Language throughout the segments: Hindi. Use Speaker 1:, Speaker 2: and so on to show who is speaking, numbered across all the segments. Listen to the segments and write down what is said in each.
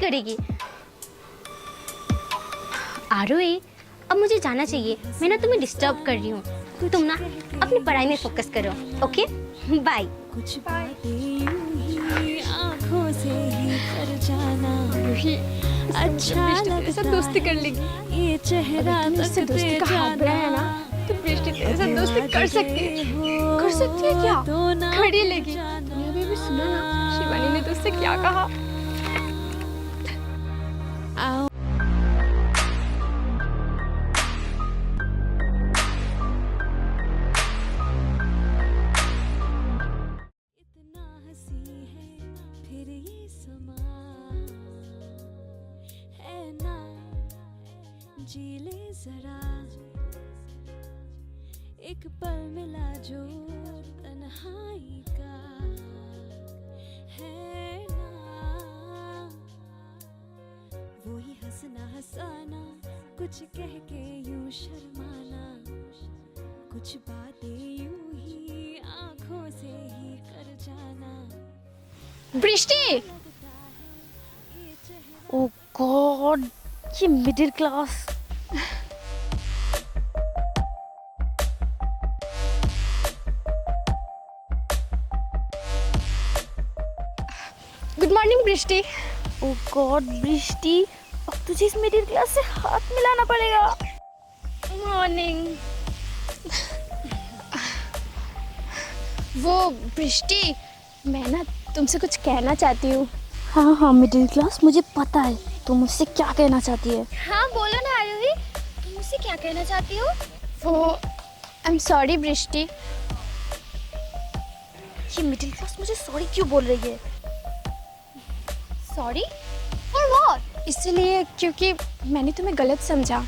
Speaker 1: करेगी। आरोही, अब मुझे जाना चाहिए, मैं ना तुम्हें डिस्टर्ब कर रही हूँ। तुम ना अपनी पढ़ाई में फोकस करो। Okay, bye.
Speaker 2: कुछ बातें आँखों से ही कर जाना, अच्छा लगता
Speaker 3: दोस्ती कर लेगी।
Speaker 2: ये चेहरा
Speaker 3: इससे दोस्ती का हाथ बढ़ाया ना, तो बृष्टि तेरे साथ दोस्ती कर सकती है क्या? खड़ी लेगी। तूने अभी भी सुना ना शिवानी ने तुझसे क्या कहा?
Speaker 2: इतना हंसी है फिर ये समा है ना, जी ले जरा एक पल मिला जो तन्हाई का है ना, वही हंसना हंसाना, कुछ कह के यूं शर्माना, कुछ बातें यूं ही आंखों से ही कर जाना।
Speaker 3: बृष्टि!
Speaker 4: ओह गॉड, ये middle class.
Speaker 3: Good morning Brishti.
Speaker 4: Oh God Brishti, अब तुझे इस मिडिल क्लास से हाथ मिलाना पड़ेगा।
Speaker 3: मॉर्निंग। वो बृष्टि, मैं ना तुमसे कुछ कहना चाहती हूँ।
Speaker 4: हाँ हाँ मिडिल क्लास, मुझे पता है तुम मुझसे क्या कहना चाहती है।
Speaker 1: हाँ बोलो ना आरोही, तुम मुझसे क्या कहना चाहती हो?
Speaker 3: वो आई एम सॉरी बृष्टि।
Speaker 4: ये मिडिल क्लास मुझे सॉरी क्यों बोल रही है?
Speaker 1: Sorry for what?
Speaker 3: इसलिए क्योंकि मैंने तुम्हें गलत समझा।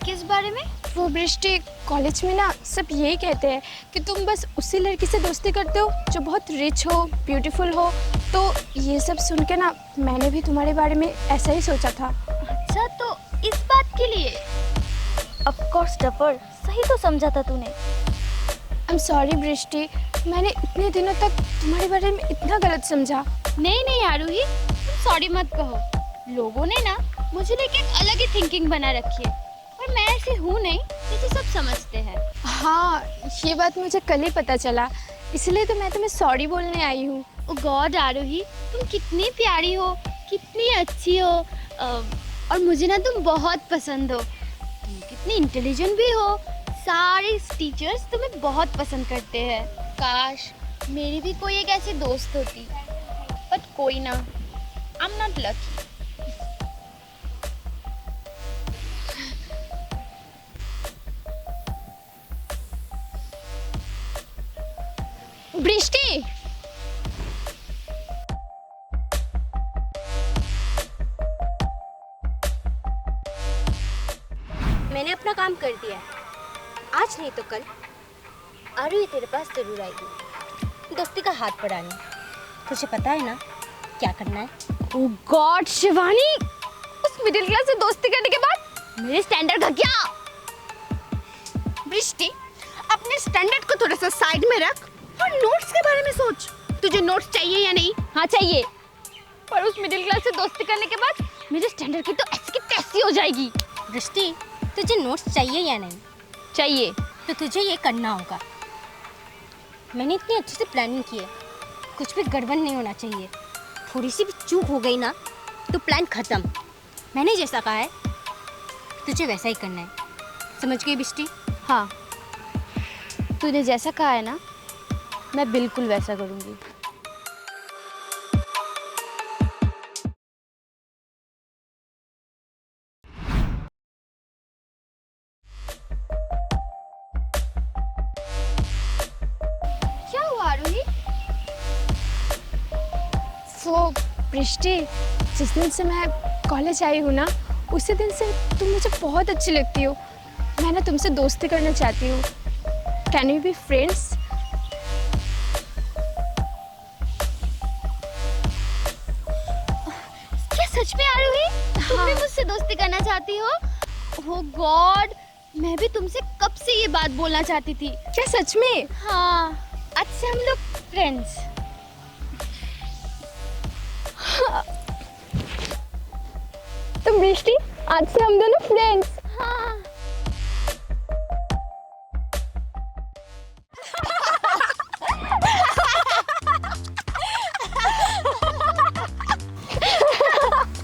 Speaker 1: किस बारे में?
Speaker 3: वो बृष्टि, कॉलेज में ना सब यही कहते हैं कि तुम बस उसी लड़की से दोस्ती करते हो जो बहुत रिच हो, ब्यूटीफुल हो। तो ये सब सुन के ना मैंने भी तुम्हारे बारे में ऐसा ही सोचा था।
Speaker 1: अच्छा, तो इस बात के लिए?
Speaker 4: ऑफ कोर्स टपर, सही तो समझा था तूने।
Speaker 3: आई एम सॉरी बृष्टि, मैंने इतने दिनों तक तुम्हारे बारे में इतना गलत समझा।
Speaker 1: नहीं नहीं आरोही, तुम सॉरी मत कहो। लोगों ने ना मुझे लेके एक अलग ही थिंकिंग बना रखी है, और मैं ऐसी हूँ नहीं जैसे सब समझते हैं।
Speaker 3: हाँ, ये बात मुझे कल ही पता चला, इसलिए तो मैं तुम्हें सॉरी बोलने आई हूँ।
Speaker 1: ओ गॉड आरोही, तुम कितनी प्यारी हो, कितनी अच्छी हो, और मुझे ना तुम बहुत पसंद हो। तुम कितनी इंटेलिजेंट भी हो, सारे टीचर्स तुम्हें बहुत पसंद करते हैं। काश मेरी भी कोई एक ऐसी दोस्त होती, बट कोई ना, आई एम नॉट लकी।
Speaker 3: बृष्टि!
Speaker 1: मैंने अपना काम कर दिया है, आज नहीं तो कल आरोही तेरे पास जरूर आएगी दोस्ती का हाथ बढ़ाने। तुझे पता है ना क्या करना है?
Speaker 3: ओह गॉड शिवानी, उस मिडिल क्लास से दोस्ती करने के बाद मेरे स्टैंडर्ड का क्या? बृष्टि, अपने स्टैंडर्ड को थोड़ा सा साइड में रख और नोट्स के बारे में सोच। तुझे नोट्स चाहिए या नहीं? हाँ चाहिए, पर उस मिडिल क्लास से दोस्ती करने के बाद मेरे स्टैंडर्ड की तो ऐसी की तैसी हो जाएगी।
Speaker 1: दृष्टि, तुझे नोट्स चाहिए या नहीं?
Speaker 3: चाहिए।
Speaker 1: तो तुझे ये करना होगा। मैंने इतनी अच्छे से प्लानिंग की है, कुछ भी गड़बड़ नहीं होना चाहिए। थोड़ी सी भी चूक हो गई ना तो प्लान खत्म। मैंने जैसा कहा है तुझे वैसा ही करना है, समझ गई बिष्टी?
Speaker 4: हाँ, तूने जैसा कहा है ना, मैं बिल्कुल वैसा करूँगी।
Speaker 1: क्या हुआ आरोही?
Speaker 3: वो बृष्टि, जिस दिन से मैं कॉलेज आई हूँ ना, उसी दिन से तुम मुझे बहुत अच्छी लगती हो। मैं ना तुमसे दोस्ती करना चाहती हूँ। Can we be friends?
Speaker 1: क्या सच में आरोही तुम भी मुझसे दोस्ती करना चाहती हो? ओह गॉड, मैं भी तुमसे कब से ये बात बोलना चाहती थी।
Speaker 3: क्या सच में?
Speaker 1: हाँ, अच्छा हम लोग फ्रेंड्स।
Speaker 3: तो बृष्टि, आज से हम दोनों फ्रेंड्स।
Speaker 1: हाँ।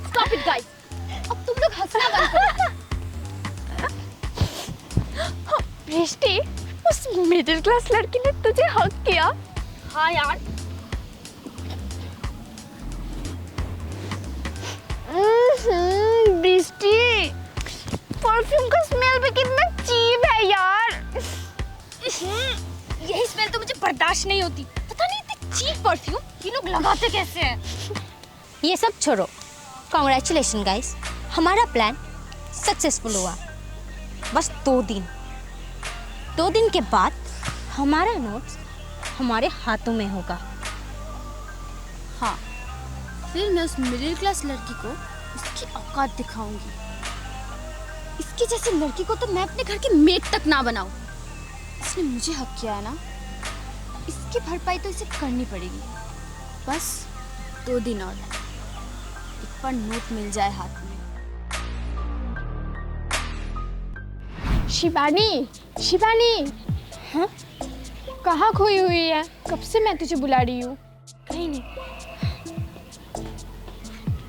Speaker 1: Stop it, guys. अब तुम लोग हंसना बंद करो।
Speaker 3: बृष्टि, उस मिडिल क्लास लड़की ने तुझे हक किया।
Speaker 1: हाँ यार,
Speaker 3: बृष्टि, परफ्यूम का स्मेल भी कितना चीप है यार।
Speaker 1: यही स्मेल तो मुझे बर्दाश्त नहीं होती। पता नहीं इतनी चीप परफ्यूम ये लोग लगाते कैसे हैं।
Speaker 4: ये सब छोड़ो, कॉन्ग्रेचुलेशन गाइस, हमारा प्लान सक्सेसफुल हुआ। बस 2 दिन के बाद हमारा नोट्स हमारे हाथों में होगा। हाँ, फिर मैं उस मिडिल क्लास लड़की को इसकी औकात दिखाऊंगी। इसकी जैसी लड़की को तो मैं अपने घर की मेट तक ना बनाऊं। इसने मुझे हक किया है ना, इसकी भरपाई तो इसे करनी पड़ेगी। बस 2 दिन और, एक बार नोट मिल जाए हाथ में।
Speaker 3: शिवानी, शिवानी,
Speaker 4: हाँ?
Speaker 3: कहाँ खोई हुई है? कब से मैं तुझे बुला रही हूँ।
Speaker 4: कहीं नहीं।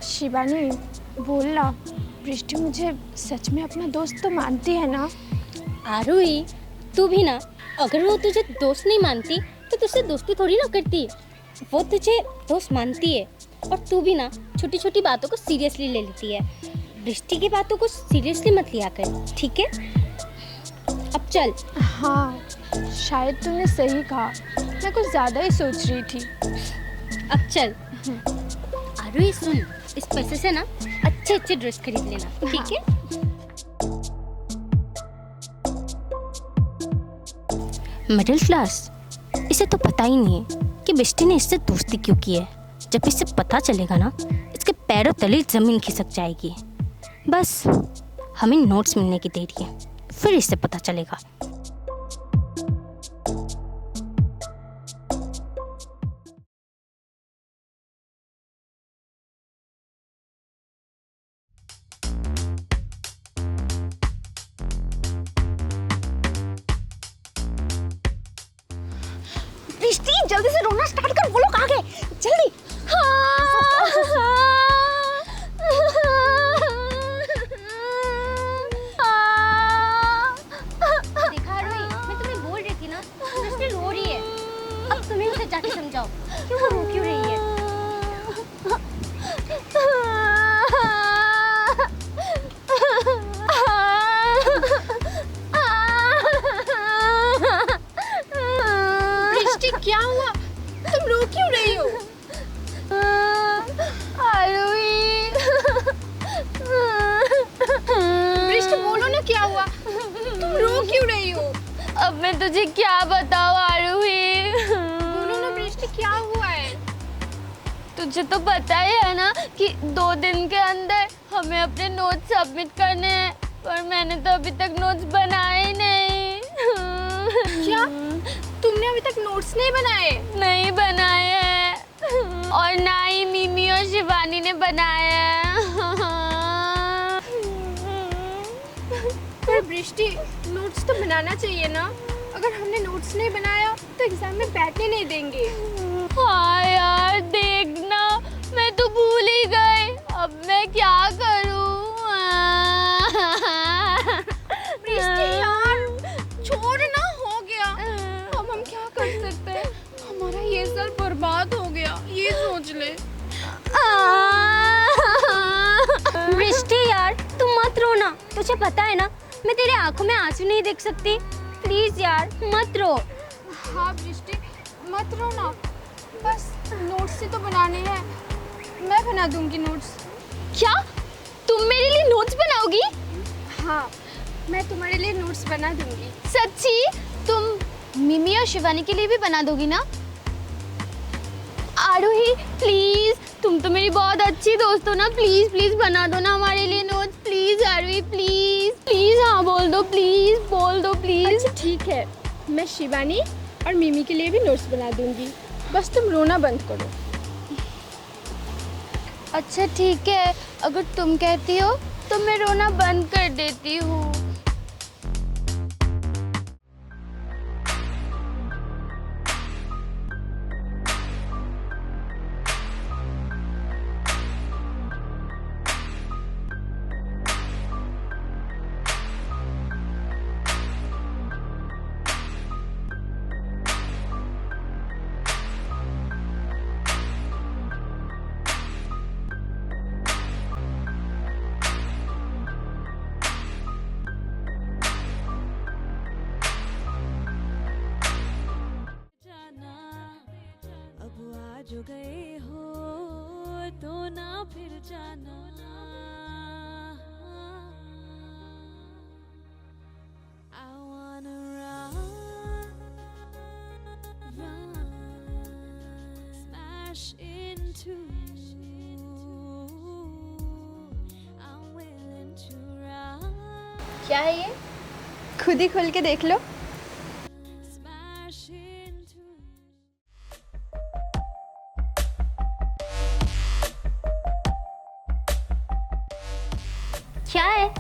Speaker 3: शिवानी, बोल ना, बृष्टि मुझे सच में अपना दोस्त तो मानती है ना?
Speaker 4: आरुई, तू भी ना, अगर वो तुझे दोस्त नहीं मानती तो तुझसे दोस्ती थोड़ी ना करती। वो तुझे दोस्त मानती है, और तू भी ना छोटी छोटी बातों को सीरियसली ले लेती है। दृष्टि की बातों को सीरियसली मत लिया कर, ठीक है? अब चल।
Speaker 3: हाँ, शायद तूने सही कहा, मैं कुछ ज़्यादा ही सोच रही थी।
Speaker 4: अब चल। आरुई सुन, इस पैसे से ना अच्छे ड्रेस खरीद लेना, ठीक है? मिडिल क्लास, इसे तो पता ही नहीं है कि बृष्टि ने इससे दोस्ती क्यों की है। जब इसे पता चलेगा ना, इसके पैरों तले जमीन खिसक जाएगी। बस हमें नोट्स मिलने की देरी है, फिर इससे पता चलेगा।
Speaker 3: बृष्टि, जल्दी से रोना स्टार्ट कर, वो लोग आ गए, जल्दी।
Speaker 4: देखा आरुई, मैं तुम्हें बोल रही थी ना, दृष्टि रो रही है। अब तुम्हें उसे जाके समझाओ कि वो रो क्यों रही है।
Speaker 3: बृष्टि, क्या हुआ? तुम रो क्यों रही हो? बृष्टि, बोलो ना क्या हुआ? तुम रो क्यों रही हो?
Speaker 1: अब मैं तुझे क्या बताऊँ आरुही?
Speaker 3: बोलो ना बृष्टि, क्या हुआ है?
Speaker 1: तुझे तो पता ही है ना कि 2 दिन के अंदर हमें अपने नोट्स सबमिट करने हैं, पर मैंने तो अभी तक नोट्स बनाए ही नहीं।
Speaker 3: क्या? तुमने अभी तक नोट्स नहीं बनाए?
Speaker 1: नहीं बनाए हैं, और ना ही मिमी और शिवानी ने बनाए हैं।
Speaker 3: पर बृष्टि, नोट्स तो बनाना चाहिए ना। अगर हमने नोट्स नहीं बनाया तो एग्जाम में बैठने नहीं देंगे।
Speaker 1: हाँ यार, देखना, मैं तो भूल ही गई। अब मैं क्या करूँ?
Speaker 3: बृष्टि यार, छोड़ ना, हो गया। अब हम क्या कर सकते हैं? हमारा ये साल बर्बाद हो गया, ये सोच ले।
Speaker 4: बृष्टि यार, तुम मत रोना, तुझे पता है ना मैं तेरे आंखों में आंसू नहीं देख सकती। प्लीज यार मत रो।
Speaker 3: हाँ बृष्टि, मत रो ना, बस नोट्स ही तो बनाने हैं। मैं बना दूंगी नोट्स।
Speaker 1: क्या तुम मेरे लिए नोट्स बनाओगी?
Speaker 3: हाँ, मैं तुम्हारे लिए नोट्स बना दूंगी।
Speaker 1: सच्ची? तुम मिमी और शिवानी के लिए भी बना दोगी ना? आरोही प्लीज, तुम तो मेरी बहुत अच्छी दोस्त हो ना, प्लीज प्लीज बना दो ना हमारे लिए notes, please Aarohi, please please. हाँ बोल दो, प्लीज बोल दो, प्लीज।
Speaker 3: अच्छा ठीक है, मैं शिवानी और मिमी के लिए भी नोट्स बना दूंगी, बस तुम रोना बंद करो।
Speaker 1: अच्छा ठीक है, अगर तुम कहती हो तो मैं रोना बंद कर देती हूँ।
Speaker 2: जाना अब आ जो गए हो तो ना फिर जाना। I wanna run, smash into you. I'm willing to run,
Speaker 1: क्या है ये?
Speaker 3: खुद ही खोल के देख लो।
Speaker 2: smash into you.
Speaker 4: क्या है?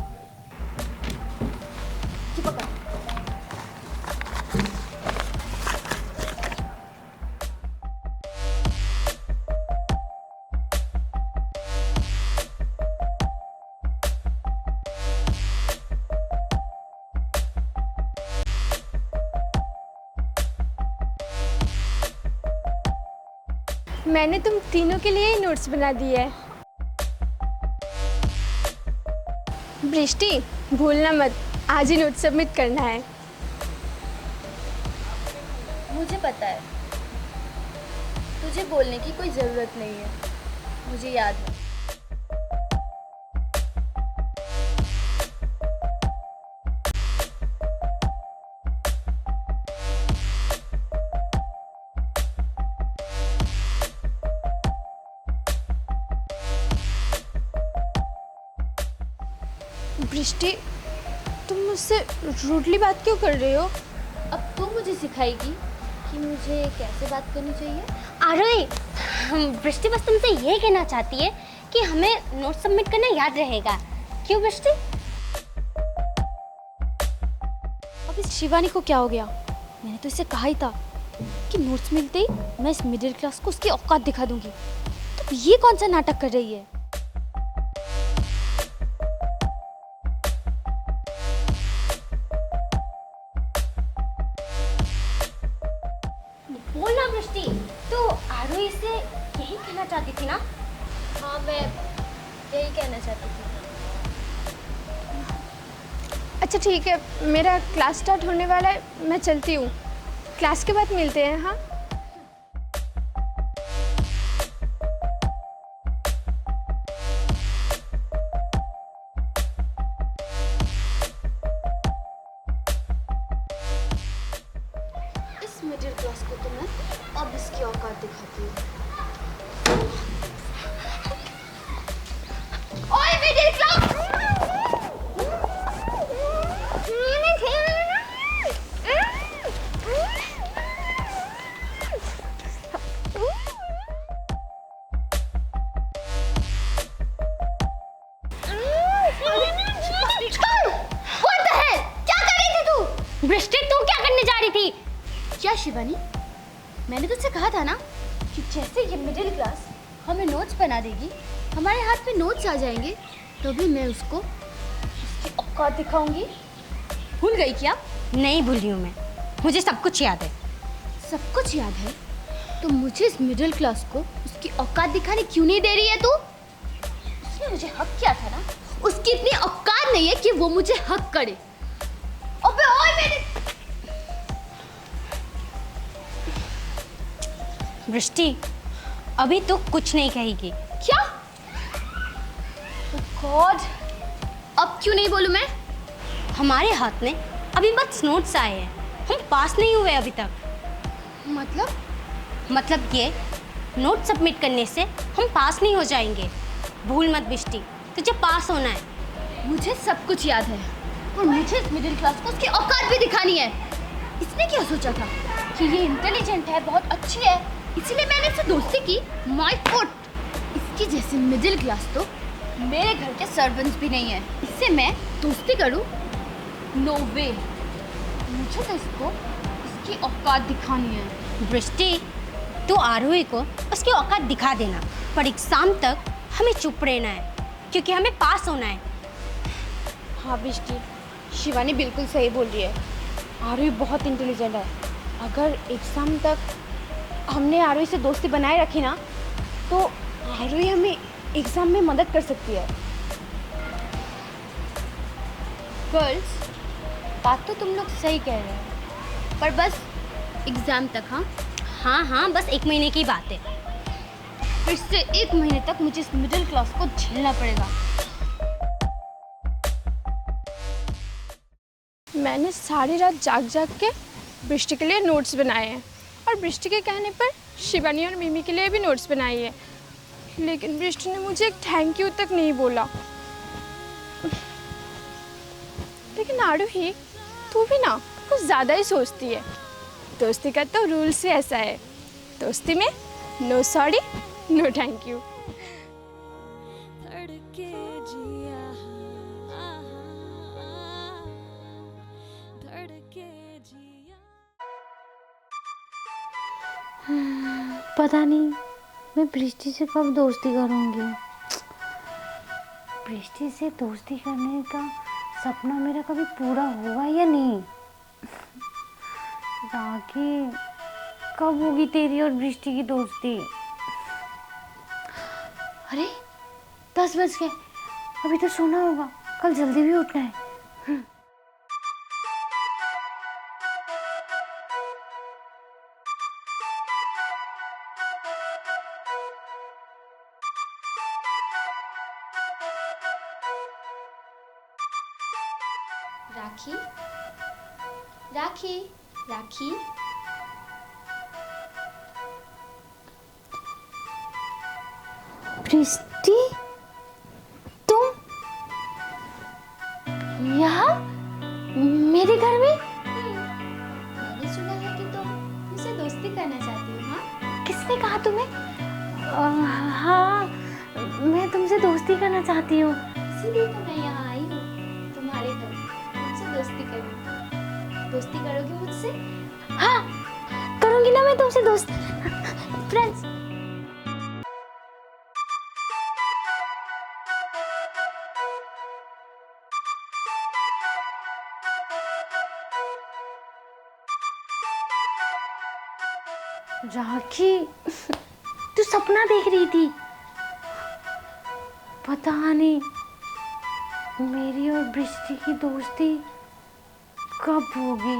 Speaker 3: मैंने तुम तीनों के लिए ही नोट्स बना दिए है। बृष्टि, भूलना मत, आज ही नोट सबमिट करना है।
Speaker 1: मुझे पता है, तुझे बोलने की कोई ज़रूरत नहीं है, मुझे याद है।
Speaker 3: बृष्टि, तुम मुझसे रूडली बात क्यों कर रही हो?
Speaker 1: अब तू मुझे सिखाएगी कि मुझे कैसे बात करनी चाहिए।
Speaker 4: आरोही, बृष्टि बस तुमसे ये कहना चाहती है कि हमें नोट सबमिट करना याद रहेगा। क्यों बृष्टि?
Speaker 1: अब इस शिवानी को क्या हो गया? मैंने तो इसे कहा ही था कि नोट्स मिलते ही मैं इस मिडिल क्लास को उसकी औकात दिखा दूंगी। तो ये कौन सा नाटक कर रही है?
Speaker 4: बोलना बृष्टि, तो आरोही से यही कहना चाहती थी ना?
Speaker 1: हाँ, मैं यही कहना चाहती थी।
Speaker 3: अच्छा ठीक है, मेरा क्लास स्टार्ट होने वाला है, मैं चलती हूँ। क्लास के बाद मिलते हैं। हाँ,
Speaker 1: इस मिडिल क्लास को तो मैं अब इसकी औकात दिखाती हूँ। ओए मिडिल क्लास!
Speaker 4: बृष्टि, तू क्या करने जा रही थी?
Speaker 1: क्या शिवानी, मैंने तुझसे कहा था ना कि जैसे ये मिडिल क्लास हमें नोट्स बना देगी, हमारे हाथ में नोट्स आ जाएंगे, तो भी मैं उसको उसकी औकात दिखाऊंगी। भूल गई क्या?
Speaker 4: नहीं भूली हूँ मैं, मुझे सब कुछ याद है।
Speaker 1: सब कुछ याद है? तो मुझे इस मिडिल क्लास को उसकी औकात दिखाने क्यों नहीं दे रही है तू? उसने मुझे हक किया था ना, उसकी इतनी औकात नहीं है कि वो मुझे हक करे। अबे ओए मेरे!
Speaker 4: बृष्टि, अभी तो कुछ नहीं कहेगी।
Speaker 1: क्या? गॉड, अब क्यों नहीं बोलूं मैं?
Speaker 4: हमारे हाथ में अभी बस नोट्स आए हैं, हम पास नहीं हुए अभी तक। मतलब ये, नोट सबमिट करने से हम पास नहीं हो जाएंगे। भूल मत बृष्टि, तुझे पास होना है।
Speaker 1: मुझे सब कुछ याद है और मुझे इस मिडिल क्लास को उसकी औकात भी दिखानी है। इसने क्या सोचा था कि ये इंटेलिजेंट है, बहुत अच्छी है, इसलिए मैंने इससे दोस्ती की। माय गॉड, इसकी जैसी मिडिल क्लास तो मेरे घर के सर्वेंट्स भी नहीं है, इससे मैं दोस्ती करूं? नो वे। मुझे तो इसकी औकात दिखानी है।
Speaker 4: दृष्टि, तू आरोही को उसकी औकात दिखा देना, पर एग्जाम तक हमें चुप रहना है क्योंकि हमें पास होना है।
Speaker 3: हाँ बिष्टी, शिवानी बिल्कुल सही बोल रही है। आरोही बहुत इंटेलिजेंट है। अगर एग्जाम तक हमने आरोही से दोस्ती बनाए रखी ना, तो आरोही हमें एग्जाम में मदद कर सकती है।
Speaker 1: गर्ल्स, बात तो तुम लोग सही कह रहे हो, पर बस एग्जाम तक। हाँ,
Speaker 4: हाँ हाँ, बस 1 महीने की बात है।
Speaker 1: फिर से 1 महीने तक मुझे इस मिडिल क्लास को झेलना पड़ेगा।
Speaker 3: मैंने सारी रात जाग जाग के बृष्टि के लिए नोट्स बनाए हैं, और बृष्टि के कहने पर शिवानी और मिमी के लिए भी नोट्स बनाई है। लेकिन बृष्टि ने मुझे एक थैंक यू तक नहीं बोला। लेकिन आरोही, तू भी ना कुछ ज़्यादा ही सोचती है। दोस्ती का तो रूल्स ही ऐसा है, दोस्ती में no sorry no thank you.
Speaker 2: धड़के जिया धड़के जिया।
Speaker 1: पता नहीं मैं बृष्टि से कब दोस्ती करूँगी। बृष्टि से दोस्ती करने का सपना मेरा कभी पूरा होगा या नहीं। राखी, कब होगी तेरी और बृष्टि की दोस्ती? अरे 10 बज गए, अभी तो सोना होगा, कल जल्दी भी उठना है। राखी, राखी, राखी, बृष्टि, तुम यहाँ मेरे घर में? मैंने सुना है कि तुम मुझसे दोस्ती करना चाहती हो। हाँ, किसने कहा तुम्हें? हाँ, मैं तुमसे दोस्ती करना चाहती हूँ, इसीलिए तो मैं यहाँ आई हूँ तुम्हारे घर, तुमसे दोस्ती करने। दोस्ती करोगी मुझसे? हाँ, करूँगी ना मैं तुमसे दोस्त। फ्रेंड्स, राखी, तू सपना देख रही थी? पता नहीं मेरी और बृष्टि की दोस्ती कब होगी।